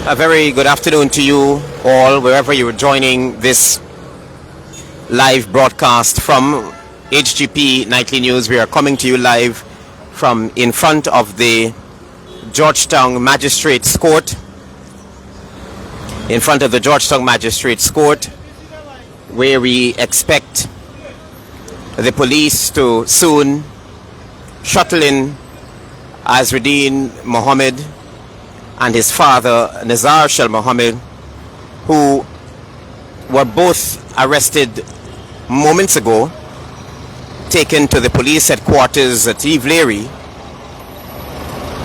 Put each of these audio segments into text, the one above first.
A very good afternoon to you all, wherever you are joining this live broadcast from HGP Nightly News. We are coming to you live from in front of the Georgetown Magistrate's Court. In front of the Georgetown Magistrate's Court, where we expect the police to soon shuttle in Extradition Mohamed and his father Nazar Shel Mohamed, who were both arrested moments ago, taken to the police headquarters at Eve Leary.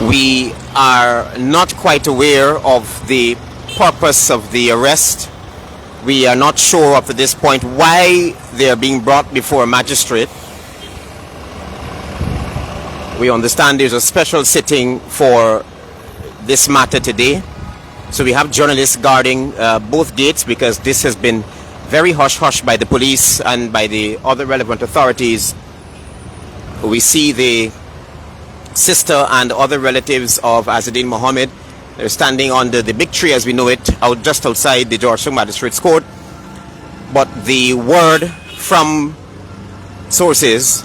We are not quite aware of the purpose of the arrest. We are not sure up to this point why they are being brought before a magistrate. We understand there's a special sitting for this matter today, so we have journalists guarding both gates, because this has been very hush-hush by the police and by the other relevant authorities. We see the sister and other relatives of Extradition Mohamed. They're standing under the big tree as we know it, just outside the Georgetown Magistrate's Court. But the word from sources,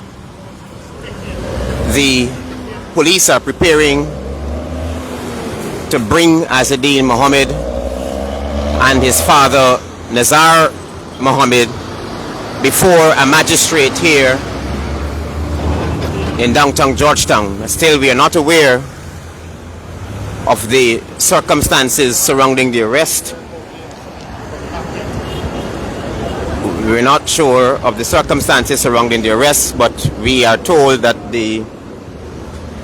the police are preparing to bring Extradition Mohamed and his father Nazar Mohamed before a magistrate here in downtown Georgetown. Still, we are not aware of the circumstances surrounding the arrest. We're not sure of the circumstances surrounding the arrest, but we are told that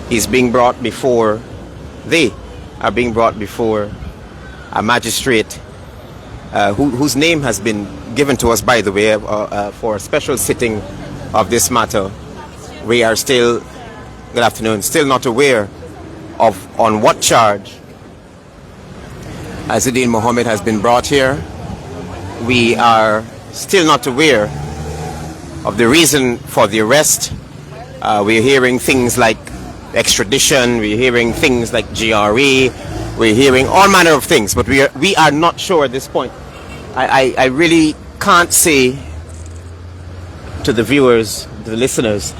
he's being brought before they are being brought before a magistrate whose name has been given to us, by the way, for a special sitting of this matter. We are still, good afternoon, still not aware of on what charge Extradition Mohamed has been brought here. We are still not aware of the reason for the arrest. We're hearing things like extradition, we're hearing things like GRE, we're hearing all manner of things, but we are not sure at this point. I really can't say to the viewers, the listeners,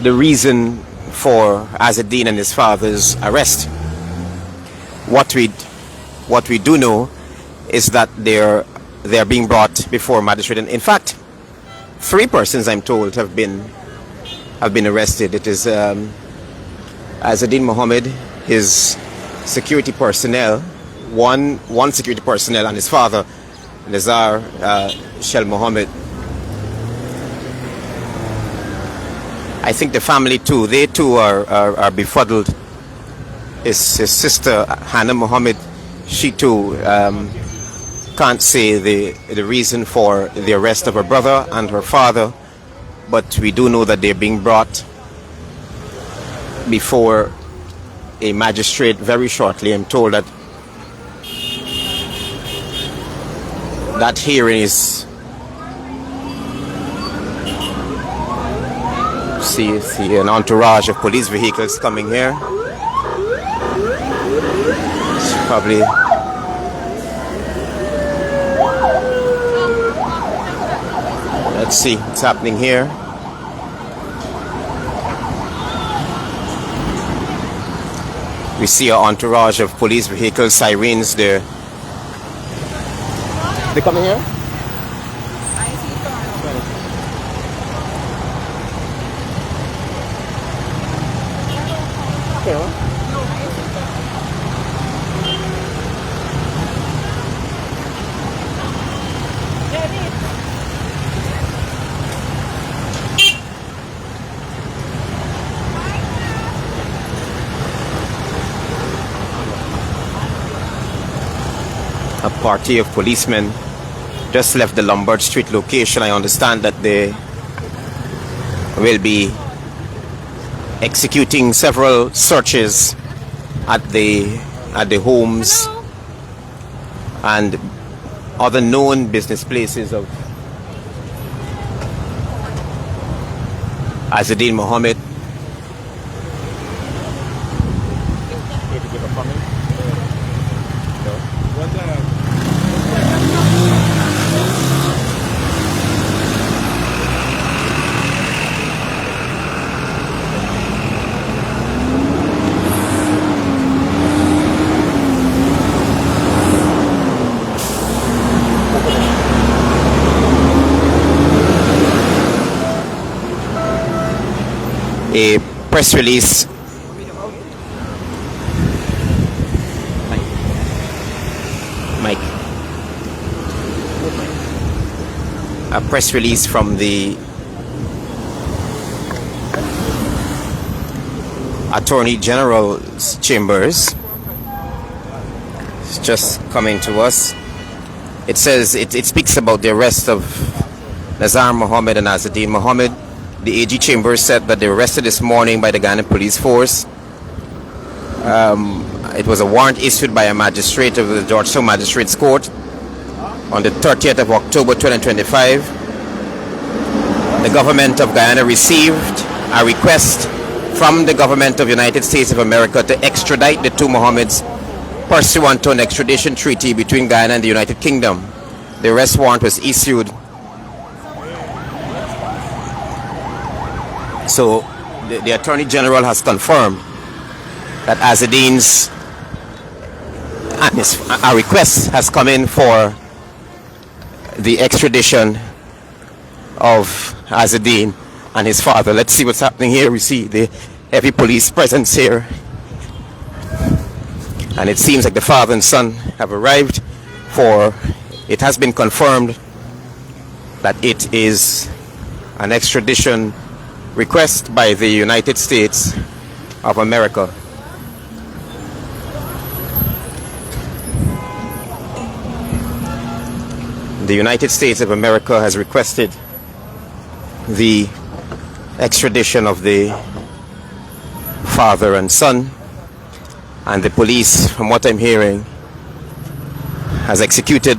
the reason for Extradition and his father's arrest. What we do know is that they're being brought before magistrate. And in fact, 3 persons, I'm told, have been arrested. It is Extradition Mohamed, his security personnel, one security personnel, and his father Nazar Shel Mohamed. I think the family too, they too are befuddled. His sister Hannah Mohamed, she too can't say the reason for the arrest of her brother and her father, but we do know that they're being brought before a magistrate very shortly. I'm told that that hearing is see an entourage of police vehicles coming here. It's probably let's see what's happening here. We see an entourage of police vehicles, sirens there. They coming here? A party of policemen just left the Lombard Street location. I understand that they will be executing several searches at the homes and other known business places of Extradition Mohamed. Here to give a comment? No. a press release a press release from the Attorney General's chambers. It's just coming to us. It says it speaks about the arrest of Nazar Mohammed and Azzedine Mohammed. The AG chamber said that they were arrested this morning by the Guyana police force. It was a warrant issued by a magistrate of the Georgetown Magistrate's Court on the 30th of October 2025. The government of Guyana received a request from the government of the United States of America to extradite the two Mohameds pursuant to an extradition treaty between Guyana and the United Kingdom. The arrest warrant was issued. So the Attorney General has confirmed that Azzedine's a request has come in for the extradition of Azzedine and his father. Let's see what's happening here. We see the heavy police presence here, and it seems like the father and son have arrived. For it has been confirmed that it is an extradition request by the United States of America. The United States of America has requested the extradition of the father and son, and the police, from what I'm hearing, has executed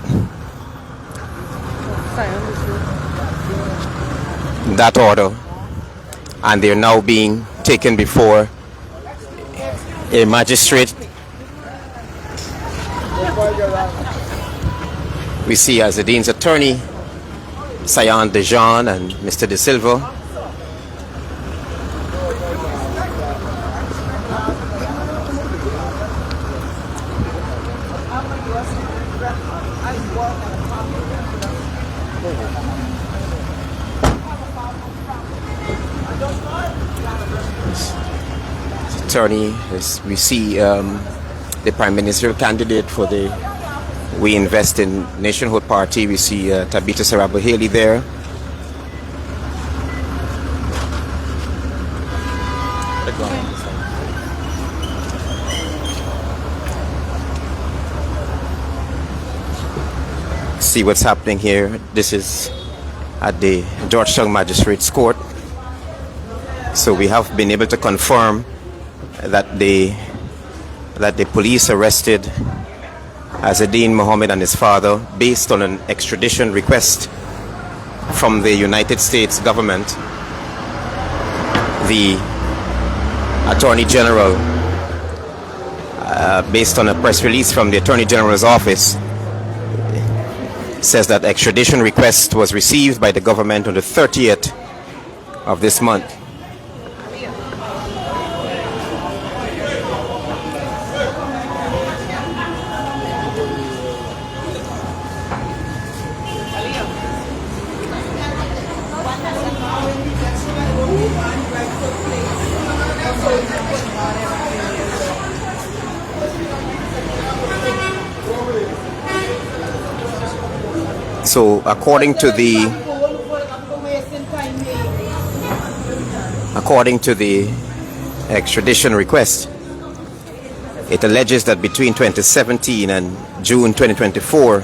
that order, and they're now being taken before a magistrate. We see Azzedine's attorney, Sayan Dejan, and Mr. De Silva. Attorney, we see the Prime Ministerial candidate for the We Invest in Nationhood Party. We see Tabitha Sarabo Haley there. See what's happening here. This is at the Georgetown Magistrate's Court. So we have been able to confirm that the police arrested Azzedine Mohammed and his father based on an extradition request from the United States government. The Attorney General, based on a press release from the Attorney General's office, says that extradition request was received by the government on the 30th of this month. So according to the extradition request, it alleges that between 2017 and June 2024,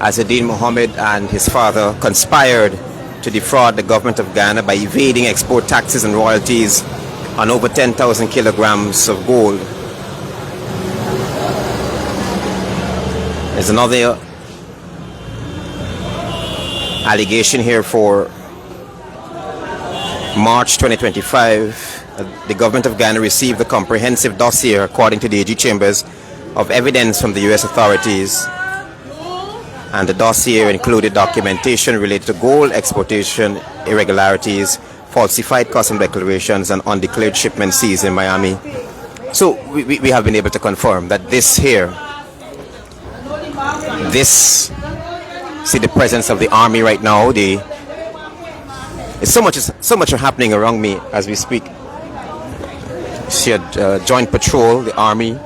Azzedine Mohammed and his father conspired to defraud the government of Guyana by evading export taxes and royalties on over 10,000 kilograms of gold. There's another allegation here for March 2025. The government of Guyana received a comprehensive dossier, according to the AG Chambers, of evidence from the U.S. authorities, and the dossier included documentation related to gold exportation irregularities, falsified custom declarations, and undeclared shipments seized in Miami. So we have been able to confirm that this here, see the presence of the army right now. The It's so much happening around me as we speak. She had joint patrol, the army.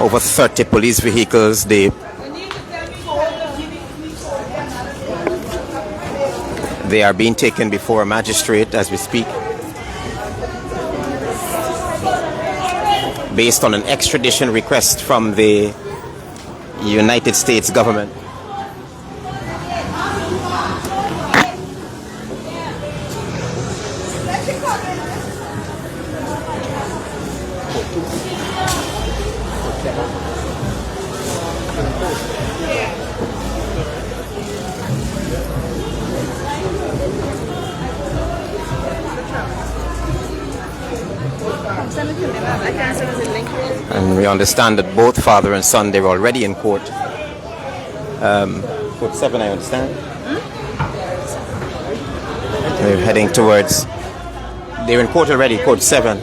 Over 30 police vehicles. They are being taken before a magistrate as we speak, based on an extradition request from the United States government. And we understand that both father and son, they're already in court. Court 7, I understand. They're heading towards, they're in court already, court 7.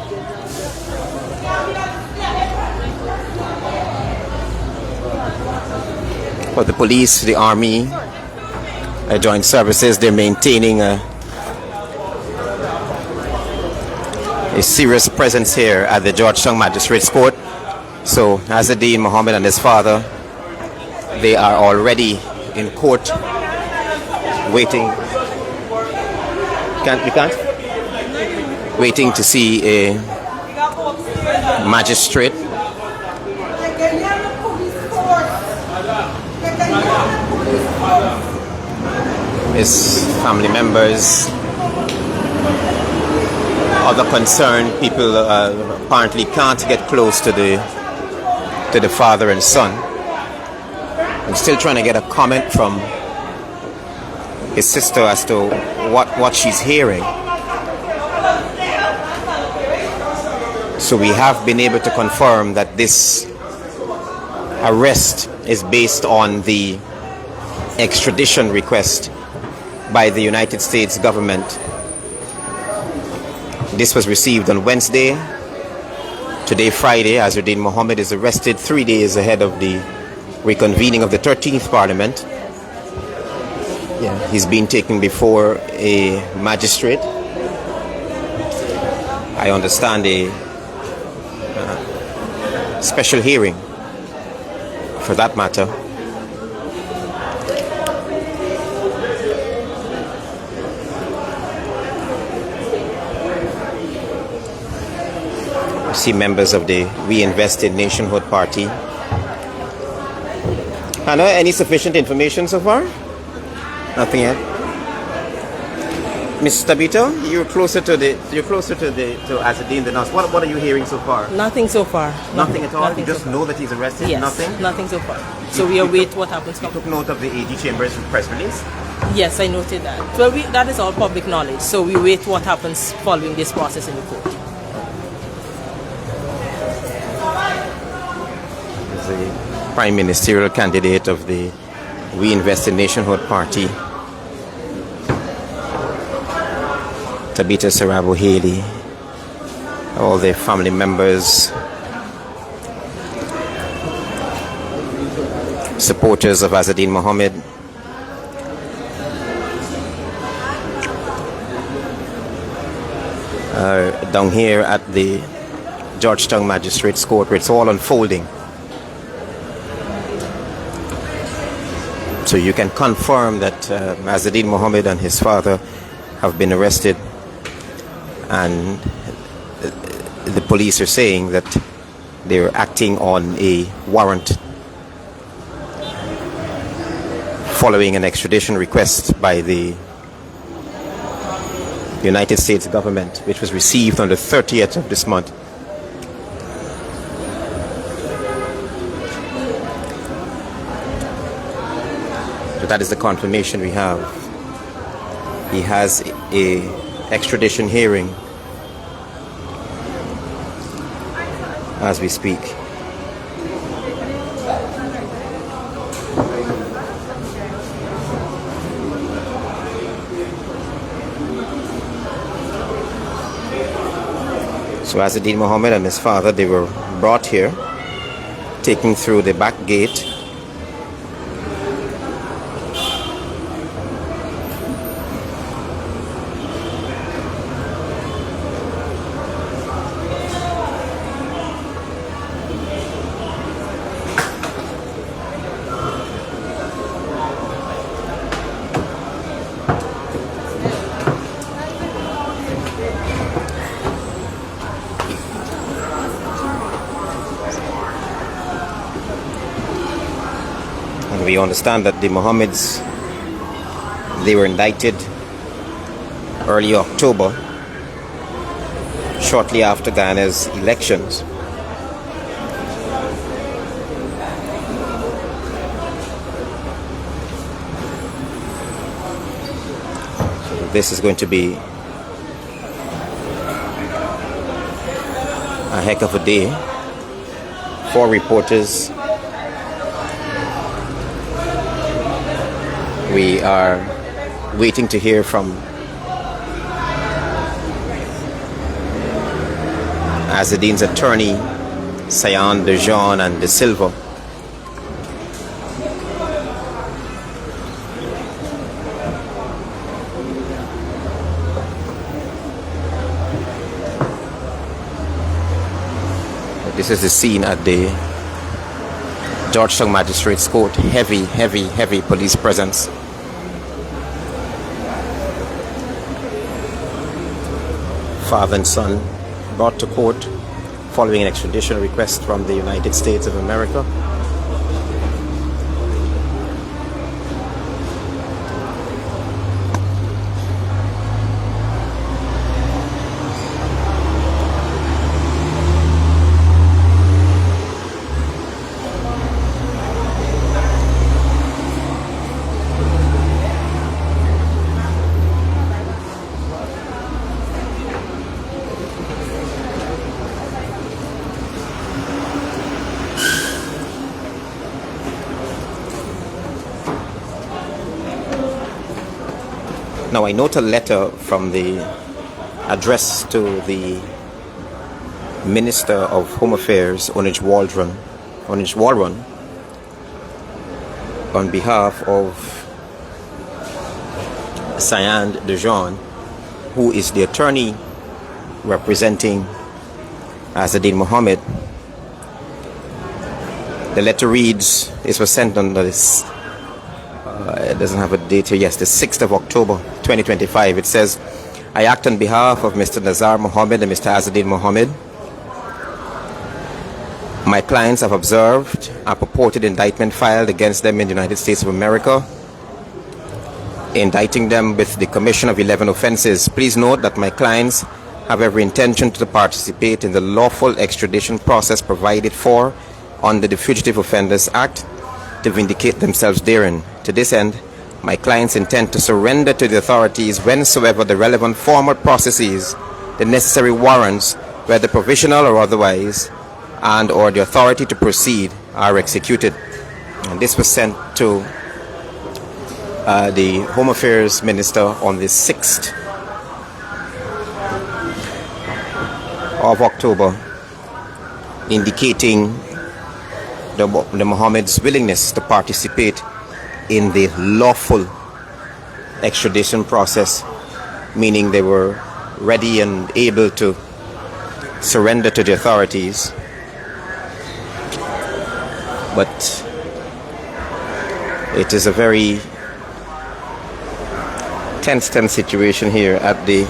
But the police, the army, joint services, they're maintaining a serious presence here at the Georgetown Magistrate's Court. So Azadeen Mohammed and his father, they are already in court waiting. Waiting to see a magistrate. His family members, other concerned people apparently can't get close to the father and son. I'm still trying to get a comment from his sister as to what she's hearing. So we have been able to confirm that this arrest is based on the extradition request by the United States government. This was received on Wednesday. Today, Friday, Azadeen Mohammed is arrested 3 days ahead of the reconvening of the 13th Parliament. He's been taken before a magistrate. I understand a special hearing for that matter. See members of the We Invest in Nationhood Party. Hannah, any sufficient information so far? Nothing yet. Ms. Tabita, you're closer to Azadeen than us. What are you hearing so far? Nothing so far. Nothing at all? Nothing You just so know that he's arrested? Yes, Nothing? nothing so far. So we await what happens. You took note of the AG Chambers press release? Yes, I noted that. Well, that is all public knowledge. So we wait what happens following this process in the court. The prime ministerial candidate of the We Invest in Nationhood Party, Tabita Sarabo Haley, all their family members, supporters of Azadeen Mohammed, down here at the Georgetown Magistrate's Court, where it's all unfolding. So you can confirm that Azadeen Mohammed and his father have been arrested, and the police are saying that they're acting on a warrant following an extradition request by the United States government, which was received on the 30th of this month. That is the confirmation we have. He has a extradition hearing as we speak. So Azadeen Mohammed and his father, they were brought here, taken through the back gate. We understand that the Mohameds, they were indicted early October, shortly after Guyana's elections. So this is going to be a heck of a day for reporters. We are waiting to hear from Azzeddine's attorney, Sayan De Jean and De Silva. This is the scene at the Georgetown Magistrate's Court. Heavy police presence. Father and son brought to court following an extradition request from the United States of America. Now I note a letter from the address to the Minister of Home Affairs, Onij Waldron, on behalf of Sayan De Jean, who is the attorney representing Azzeddine Mohamed. The letter reads, this was sent on this, it doesn't have a date here, yes, the 6th of October 2025. It says, I act on behalf of Mr. Nazar Mohammed and Mr. Azzeddine Mohamed. My clients have observed a purported indictment filed against them in the United States of America, indicting them with the commission of 11 offenses. Please note that my clients have every intention to participate in the lawful extradition process provided for under the Fugitive Offenders Act to vindicate themselves therein. To this end, my clients intend to surrender to the authorities whensoever the relevant formal processes, the necessary warrants, whether provisional or otherwise, and or the authority to proceed are executed. And this was sent to the Home Affairs Minister on the 6th of October, indicating the Mohammed's willingness to participate in the lawful extradition process, meaning they were ready and able to surrender to the authorities. But it is a very tense situation here at the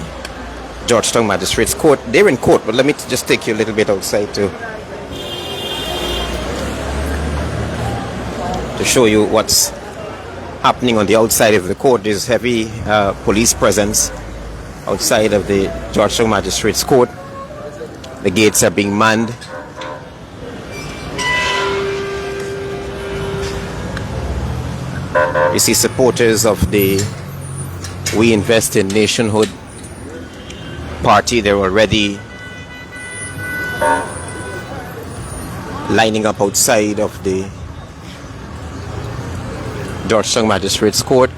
Georgetown Magistrate's Court. They're in court, but let me just take you a little bit outside to show you what's happening on the outside of the court. There's heavy police presence outside of the Georgetown Magistrate's Court. The gates are being manned. You see supporters of the We Invest in Nationhood party. They're already lining up outside of the Georgetown Magistrate's Court.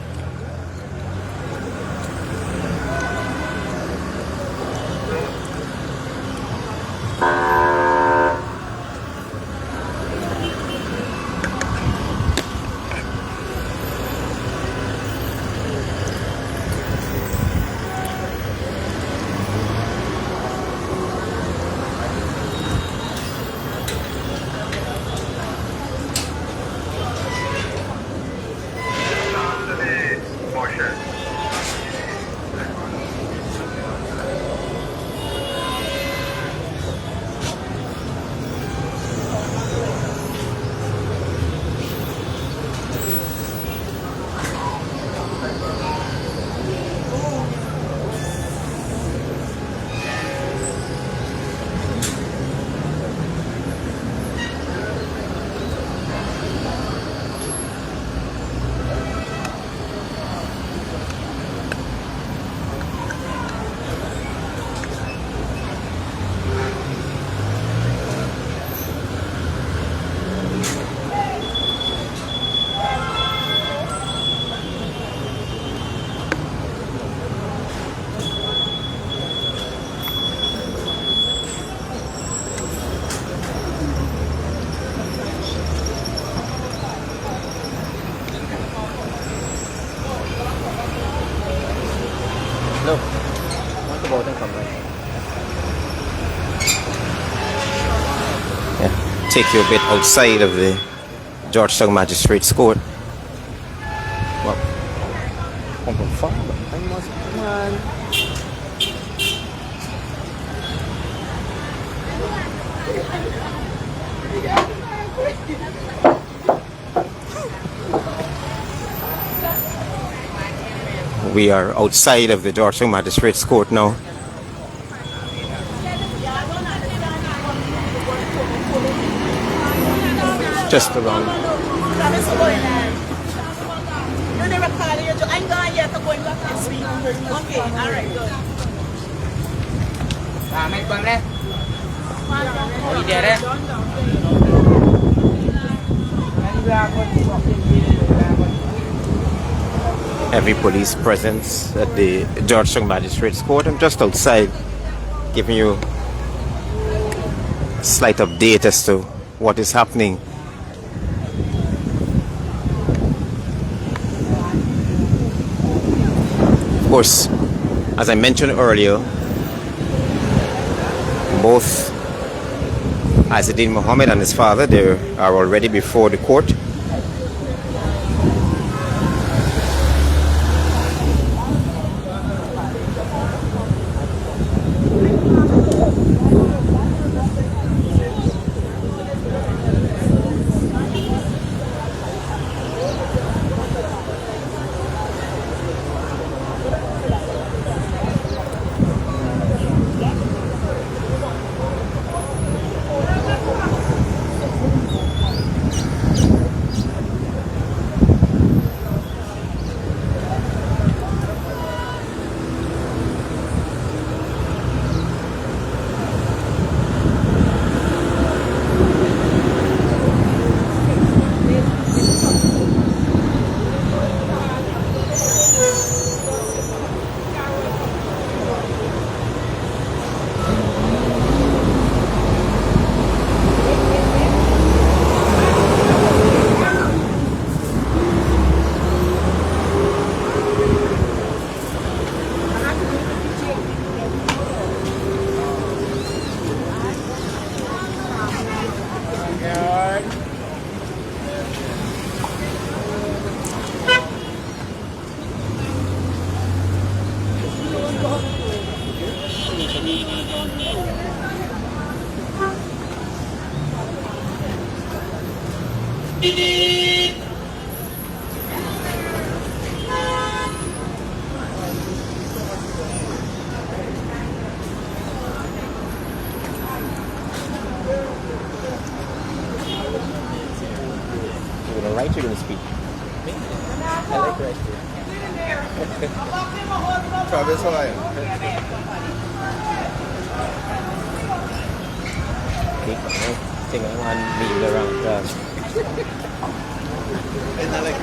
take you a bit outside of the Georgetown Magistrate's Court. Well, come from far, but I must, come on. We are outside of the Georgetown Magistrate's Court now. Just around. Okay, all right, good. Heavy police presence at the Georgetown Magistrate's Court. I'm just outside giving you a slight update as to what is happening. Of course, as I mentioned earlier, both Azzedine Mohammed and his father, they are already before the court. Right, you're going to speak. I like right here. Travis, how are you? Think I want to leave around. It's not like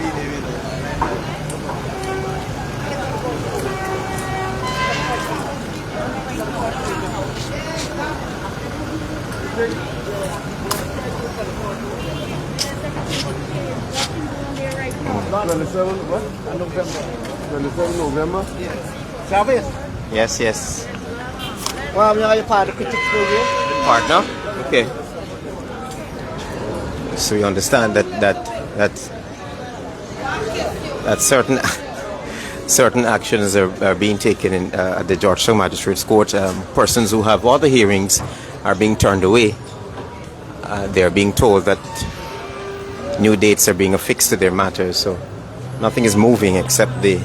November? Yes. Travis? Yes, yes. Well, I'm your partner. Partner? Okay. So you understand that certain actions are being taken in at the Georgetown Magistrate's Court. Persons who have other hearings are being turned away. They are being told that new dates are being affixed to their matters. So nothing is moving except the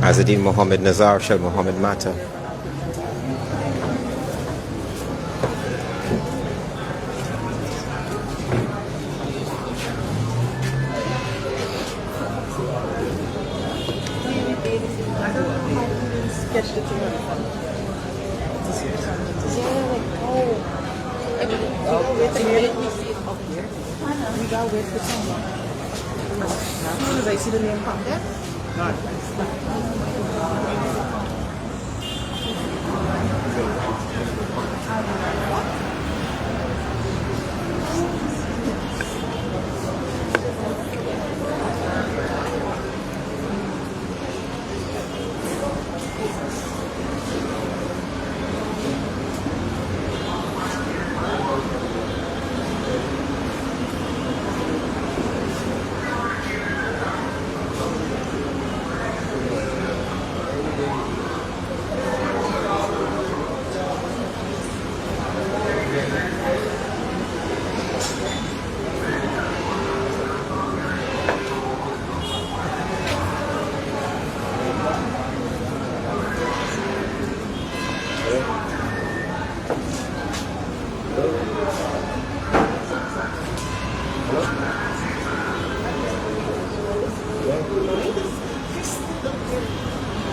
Azzedine Mohammed Nazar Shal Mohammed matter. I see the name come there.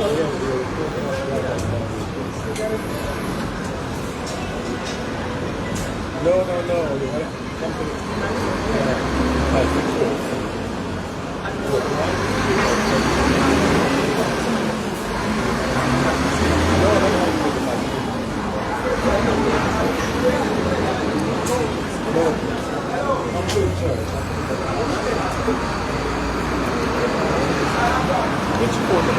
No, no, no. Company. Which quarter?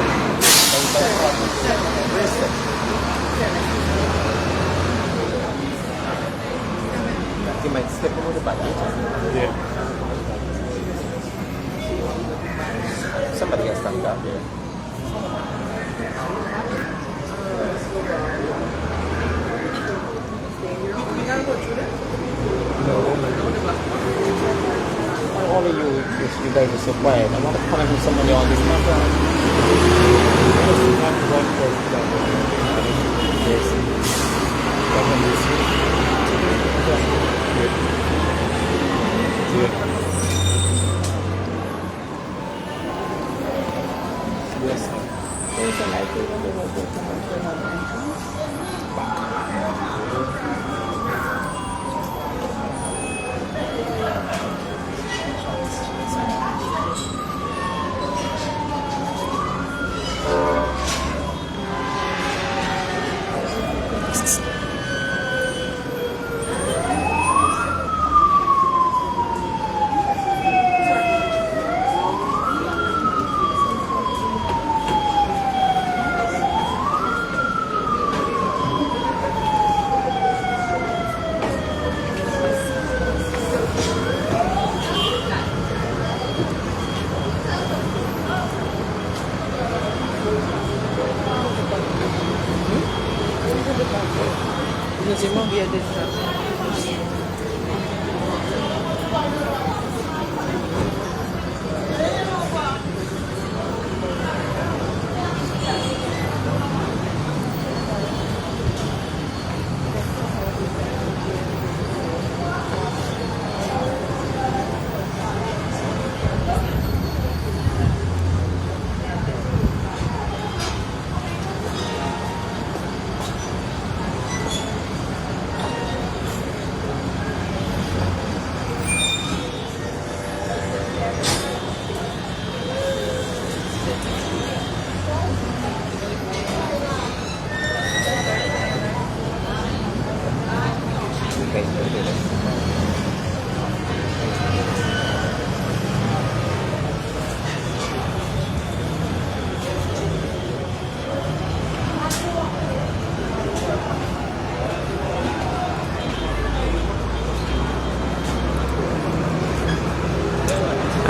You might step over the baggage. Yeah. Somebody has stand up here. All of you guys are so quiet. I want to comment with somebody on this matter.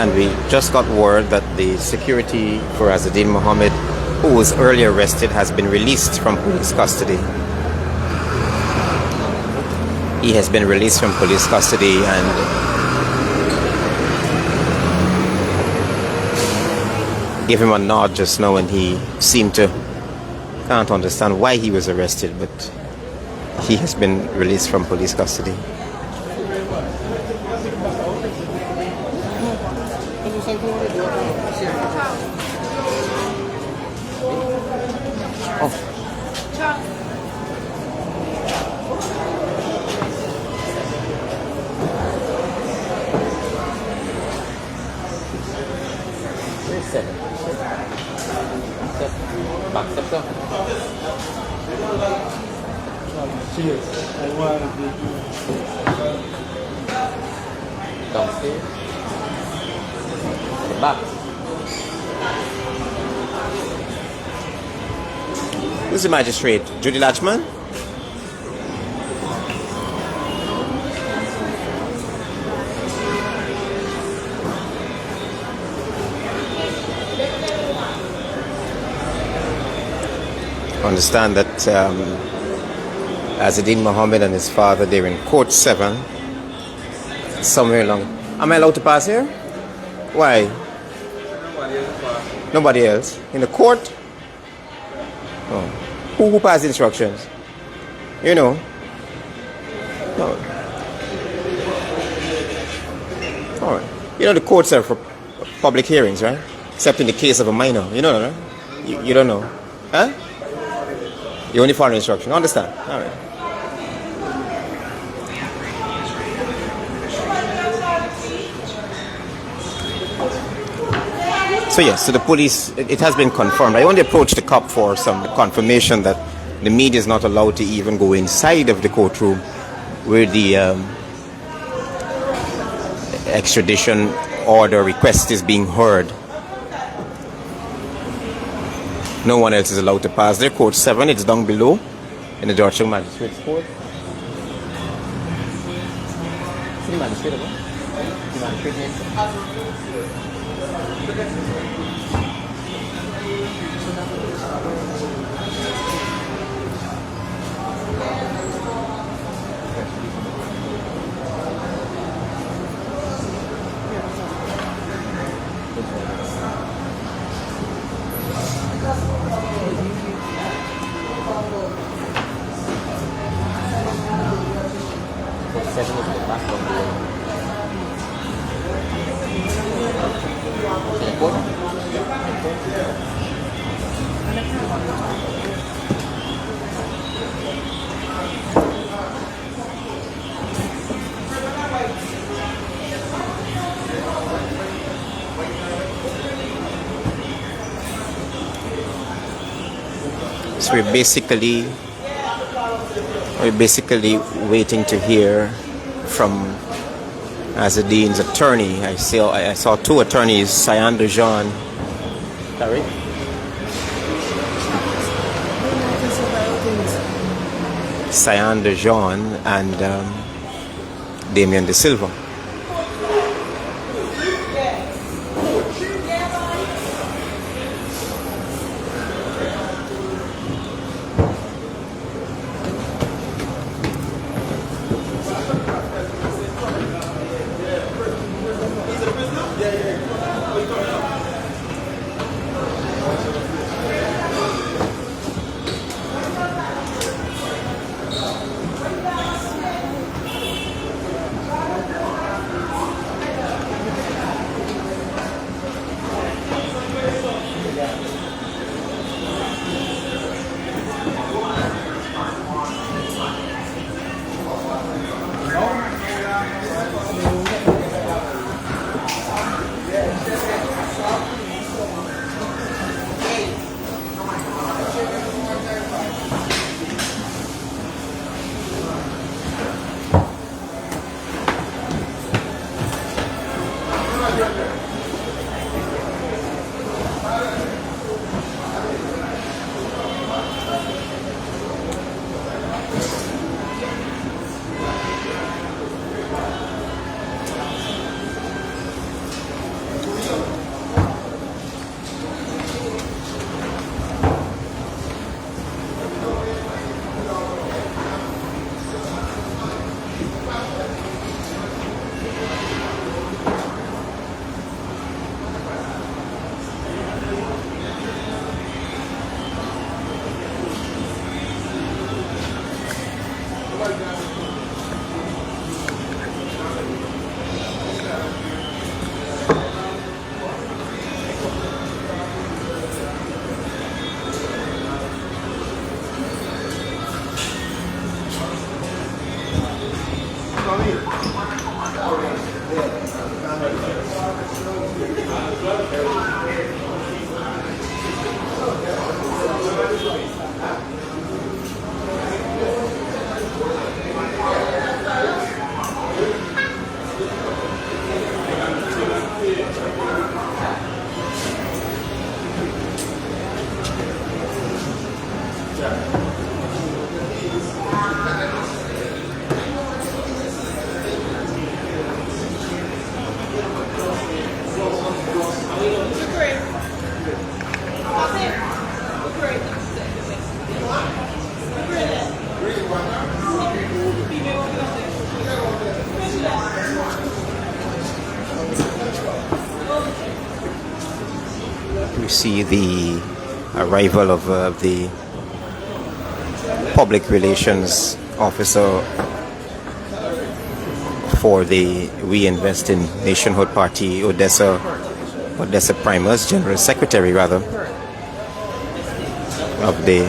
And we just got word that the security for Azadin Mohammed, who was earlier arrested, has been released from police custody. He has been released from police custody and gave him a nod just now, and he seemed to can't understand why he was arrested, but he has been released from police custody. Cheers. I want to be Downstairs. The back. Who's the magistrate? Judy Latchman? Understand that Azadin Mohammed and his father, they're in court 7 somewhere along. Am I allowed to pass here? Why? Nobody else. In the court? Oh. Who passed instructions? You know? No. Alright. You know the courts are for public hearings, right? Except in the case of a minor. You know, right? You don't know. Huh? You only follow instruction. Understand? All right. So yes, so the police, it has been confirmed. I only approached the cop for some confirmation that the media is not allowed to even go inside of the courtroom where the extradition order request is being heard. No one else is allowed to pass there. Court 7, it's down below in the Georgetown Magistrate's Court. See the magistrate again? The magistrate name? So we're basically waiting to hear from Azadene's attorney. I saw two attorneys, Cyan de Jean. Sorry? Cyan de Jean and Damien de Silva. We see the arrival of the public relations officer for the We Invest in Nationhood Party, Odessa Primers, General Secretary rather. of the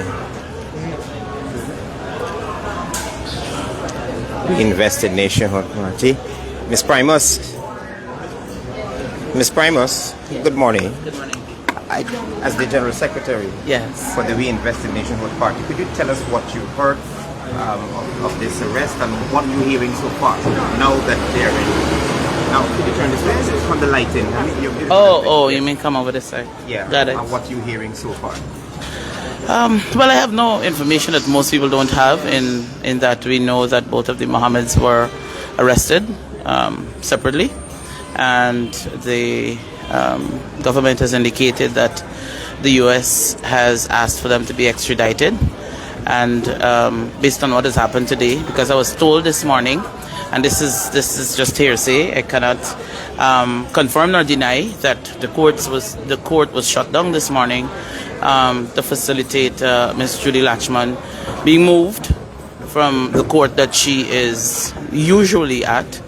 invested nationhood party. Miss Primus. Miss Primus, good morning. Good morning. As the General Secretary Yes. for the We Invested Nationhood Party, could you tell us what you heard of this arrest and what you're hearing so far now that they're in? Now, could you turn this way? From the lighting. You mean come over this side? Yeah. Got it. And what you're hearing so far? Well, I have no information that most people don't have in that we know that both of the Mohameds were arrested separately, and the government has indicated that the U.S. has asked for them to be extradited. And based on what has happened today, because I was told this morning, and this is just hearsay, I cannot confirm nor deny that the court was shut down this morning to facilitate Ms. Judy Latchman being moved from the court that she is usually at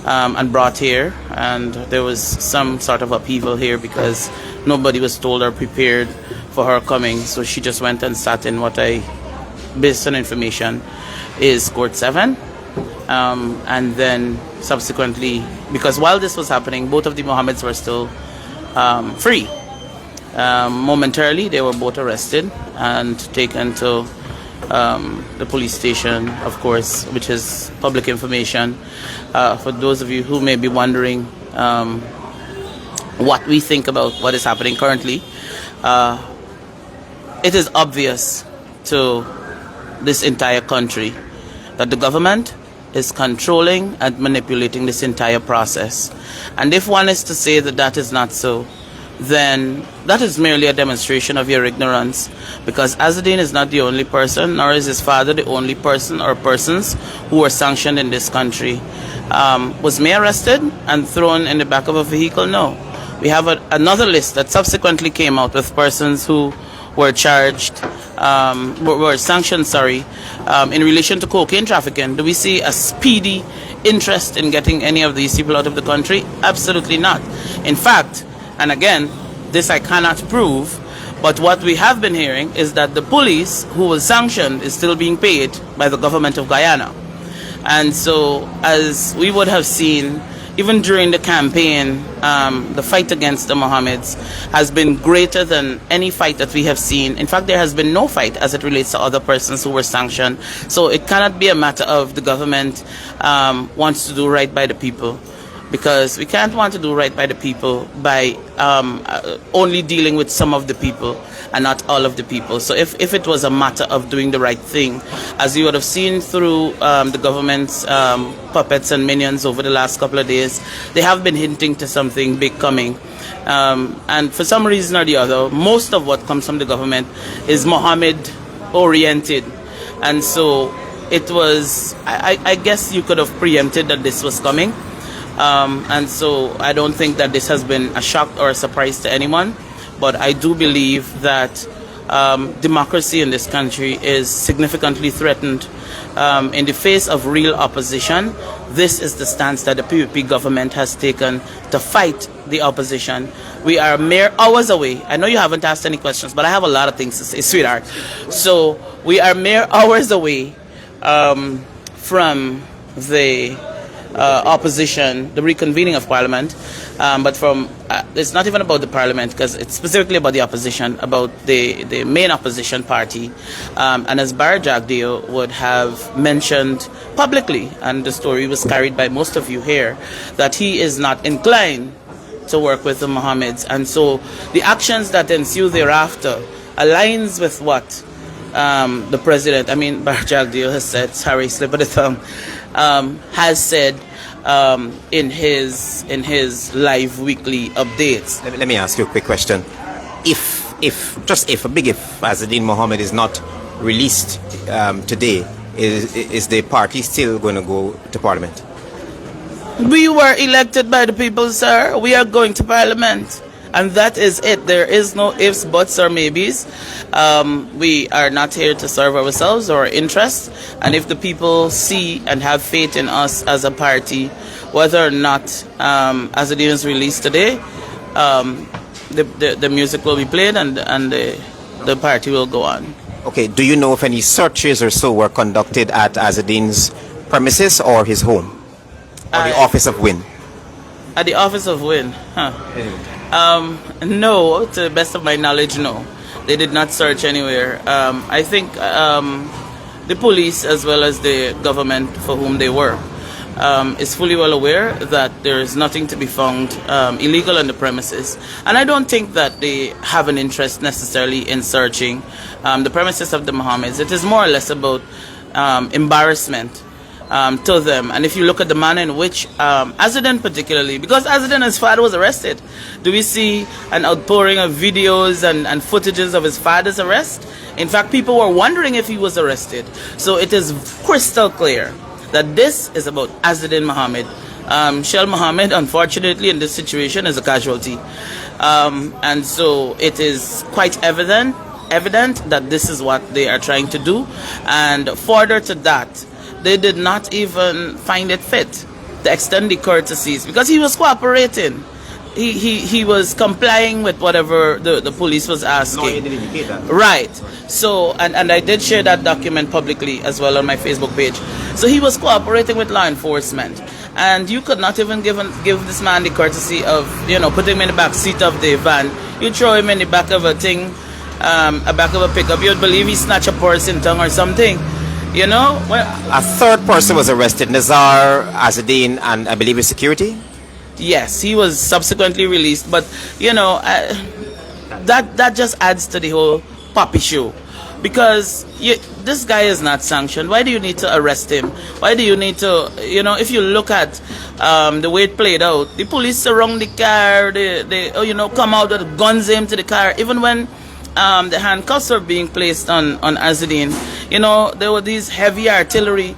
and brought here. And there was some sort of upheaval here because nobody was told or prepared for her coming. So she just went and sat in what I, based on information, is Court 7. And then subsequently, because while this was happening, both of the Mohammeds were still free. Momentarily, they were both arrested and taken to the police station, of course, which is public information. For those of you who may be wondering what we think about what is happening currently, it is obvious to this entire country that the government is controlling and manipulating this entire process. And if one is to say that that is not so, then that is merely a demonstration of your ignorance, because Azzedine is not the only person, nor is his father the only person or persons who were sanctioned in this country. Was May arrested and thrown in the back of a vehicle? No. We have another list that subsequently came out with persons who were charged, were sanctioned, in relation to cocaine trafficking. Do we see a speedy interest in getting any of these people out of the country? Absolutely not. In fact, and again, this I cannot prove, but what we have been hearing is that the police who was sanctioned is still being paid by the government of Guyana. And so, as we would have seen, even during the campaign, the fight against the Mohammeds has been greater than any fight that we have seen. In fact, there has been no fight as it relates to other persons who were sanctioned. So it cannot be a matter of the government wants to do right by the people, because we can't want to do right by the people by only dealing with some of the people and not all of the people. So if it was a matter of doing the right thing, as you would have seen through the government's puppets and minions over the last couple of days, they have been hinting to something big coming. And for some reason or the other, most of what comes from the government is Mohammed-oriented. And so it was, I guess you could have preempted that this was coming. And so I don't think that this has been a shock or a surprise to anyone. But I do believe that democracy in this country is significantly threatened. In the face of real opposition, this is the stance that the PPP government has taken to fight the opposition. We are mere hours away. I know you haven't asked any questions, but I have a lot of things to say, sweetheart. So we are mere hours away from the opposition, the reconvening of Parliament, but from it's not even about the Parliament, because it's specifically about the opposition, about the main opposition party. And as Barra Jagdeo would have mentioned publicly, and the story was carried by most of you here, that he is not inclined to work with the Mohammeds. And so the actions that ensue thereafter aligns with what the president, Barra Jagdeo has said, sorry, slip of the tongue, has said in his live weekly updates. Let me ask you a quick question. If a big if, Azzedine Mohammed is not released today, is the party still going to go to Parliament? We were elected by the people, sir. We are going to Parliament. And that is it. There is no ifs, buts, or maybes. We are not here to serve ourselves or our interests. And if the people see and have faith in us as a party, whether or not Azzedine is released today, the music will be played and the the party will go on. Okay, do you know if any searches or so were conducted at Azzedin's premises or his home? Or the office of Wynne? At the office of Wynne? No, to the best of my knowledge, no. They did not search anywhere. I think the police, as well as the government for whom they work, is fully well aware that there is nothing to be found illegal on the premises. And I don't think that they have an interest necessarily in searching the premises of the Mohameds. It is more or less about embarrassment to them. And if you look at the manner in which Azzedin particularly, because Azzedin, his father was arrested, do we see an outpouring of videos and footages of his father's arrest? In fact, people were wondering if he was arrested. So it is crystal clear that this is about Azzedin Mohamed. Shell Mohammed, unfortunately, in this situation is a casualty. And so it is quite evident that this is what they are trying to do. And further to that, they did not even find it fit to extend the courtesies because he was cooperating. He was complying with whatever the police was asking. Right. So, and I did share that document publicly as well on my Facebook page. So he was cooperating with law enforcement. And you could not even give this man the courtesy of, putting him in the back seat of the van. You throw him in the back of a thing, a back of a pickup, you'd believe he snatched a person tongue or something. A third person was arrested, Nazar, Azzedin, and I believe his security? Yes, he was subsequently released, but that just adds to the whole poppy show, because this guy is not sanctioned. Why do you need to arrest him? Why do you need to, if you look at the way it played out, the police surround the car, they come out with guns aimed to the car, even when the handcuffs were being placed on Azzedin, there were these heavy artillery.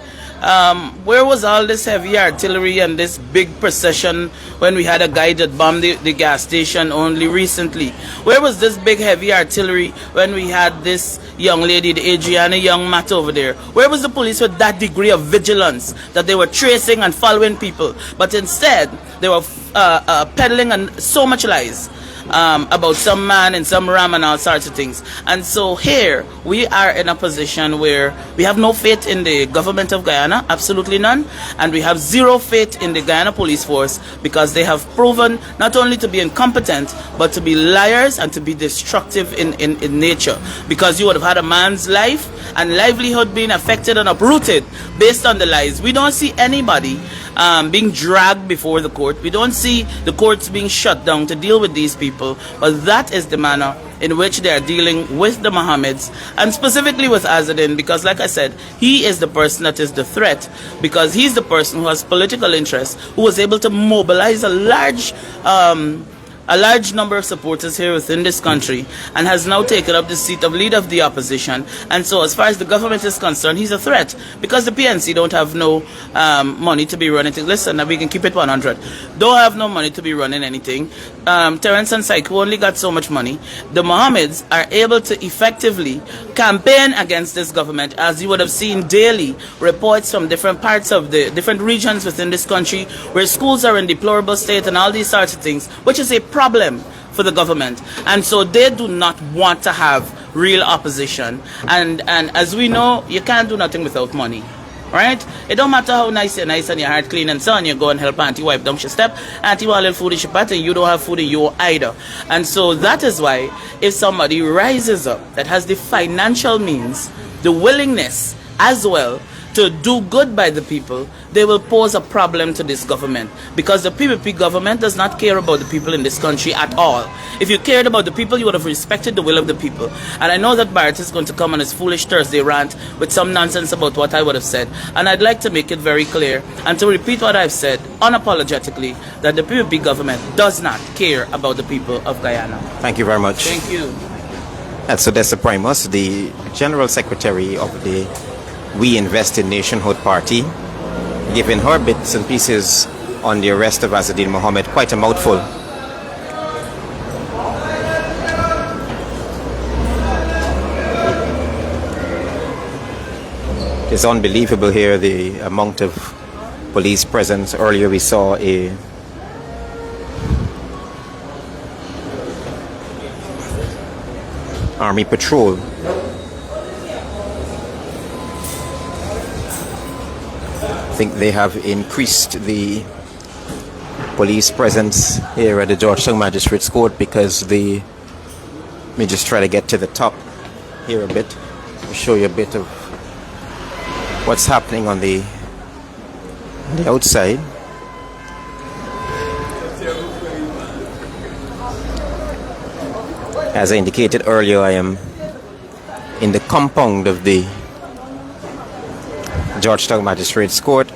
Where was all this heavy artillery and this big procession when we had a guy that bombed the gas station only recently? Where was this big heavy artillery when we had this young lady, the Adriana young mat over there? Where was the police with that degree of vigilance that they were tracing and following people? But instead, they were peddling and so much lies about some man and some ram and all sorts of things. And so here we are in a position where we have no faith in the government of Guyana, absolutely none, and we have zero faith in the Guyana police force because they have proven not only to be incompetent but to be liars and to be destructive in nature, because you would have had a man's life and livelihood being affected and uprooted based on the lies. We don't see anybody being dragged before the court. We don't see the courts being shut down to deal with these people. But that is the manner in which they are dealing with the Mohameds, and specifically with Azzedin, because like I said, he is the person that is the threat, because he's the person who has political interest, who was able to mobilize a large number of supporters here within this country, and has now taken up the seat of leader of the opposition. And so as far as the government is concerned, he's a threat, because the PNC don't have no money to be running things. Listen, we can keep it 100. Don't have no money to be running anything. Terence and Saiku only got so much money. The Mohameds are able to effectively campaign against this government, as you would have seen daily reports from different parts of the different regions within this country where schools are in deplorable state and all these sorts of things, which is a problem for the government. And so they do not want to have real opposition. And as we know, you can't do nothing without money. Right? It don't matter how nice you're nice and your heart clean and so on, you go and help auntie wipe down your step. Auntie want a little food in your pot and you don't have food in you either. And so that is why if somebody rises up that has the financial means, the willingness as well to do good by the people, they will pose a problem to this government, because the PPP government does not care about the people in this country at all. If you cared about the people, you would have respected the will of the people. And I know that Barrett is going to come on his foolish Thursday rant with some nonsense about what I would have said, and I'd like to make it very clear and to repeat what I've said unapologetically, that the PPP government does not care about the people of Guyana. Thank you very much. Thank you. And so that's the Primus, the General Secretary of the We Invest in Nationhood Party, giving her bits and pieces on the arrest of Azzedin Mohamed. Quite a mouthful. It's unbelievable here, the amount of police presence. Earlier we saw a Army patrol. I think they have increased the police presence here at the Georgetown Magistrate's Court because let me just try to get to the top here a bit, show you a bit of what's happening on the outside. As I indicated earlier, I am in the compound of the Georgetown Magistrate's Court.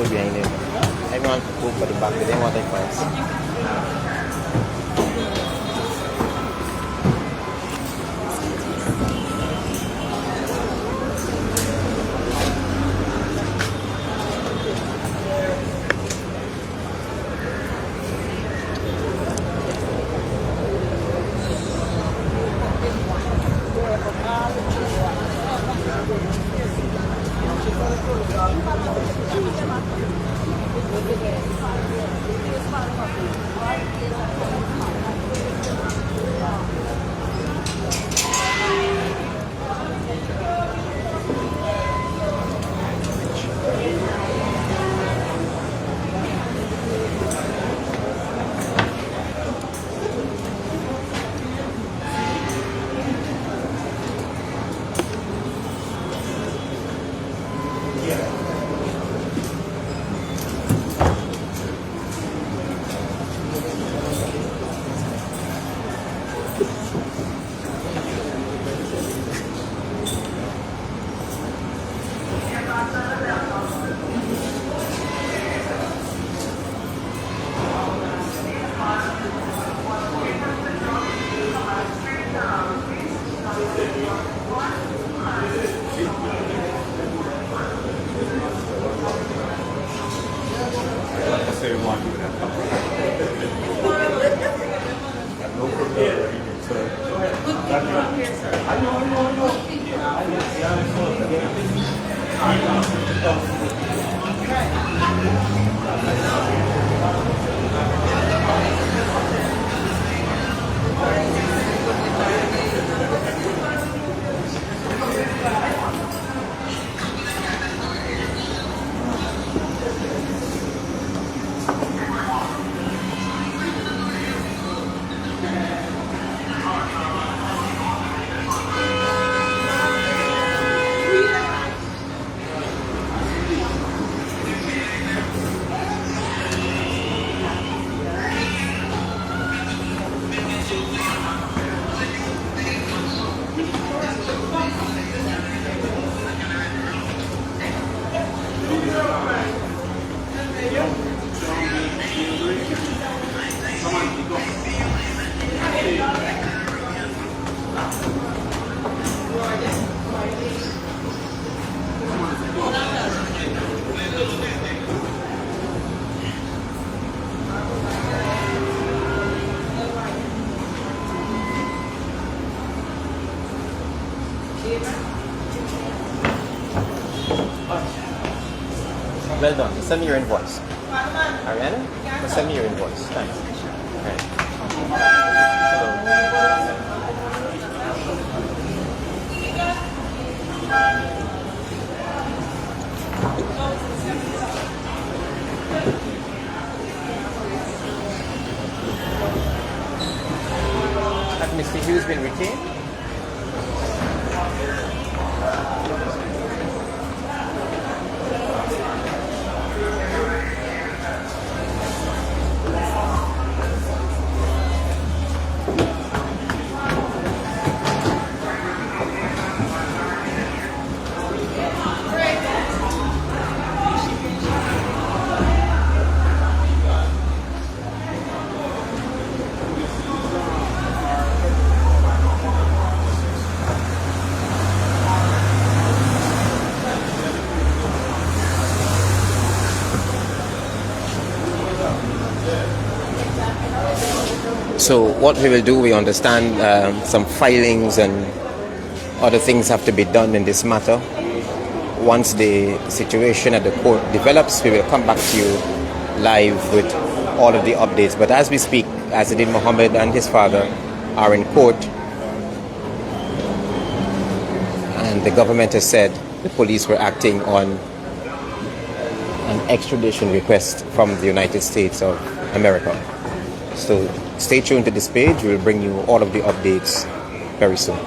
Behind him. Everyone go for the back, they want to pass. Well done. Send me your invoice. Ariana, send me your invoice. Thanks. Okay. Has Mr. Hughes been retained? So what we will do, we understand some filings and other things have to be done in this matter. Once the situation at the court develops, we will come back to you live with all of the updates. But as we speak, Azadin Mohammed and his father are in court, and the government has said the police were acting on an extradition request from the United States of America. So stay tuned to this page. We'll bring you all of the updates very soon.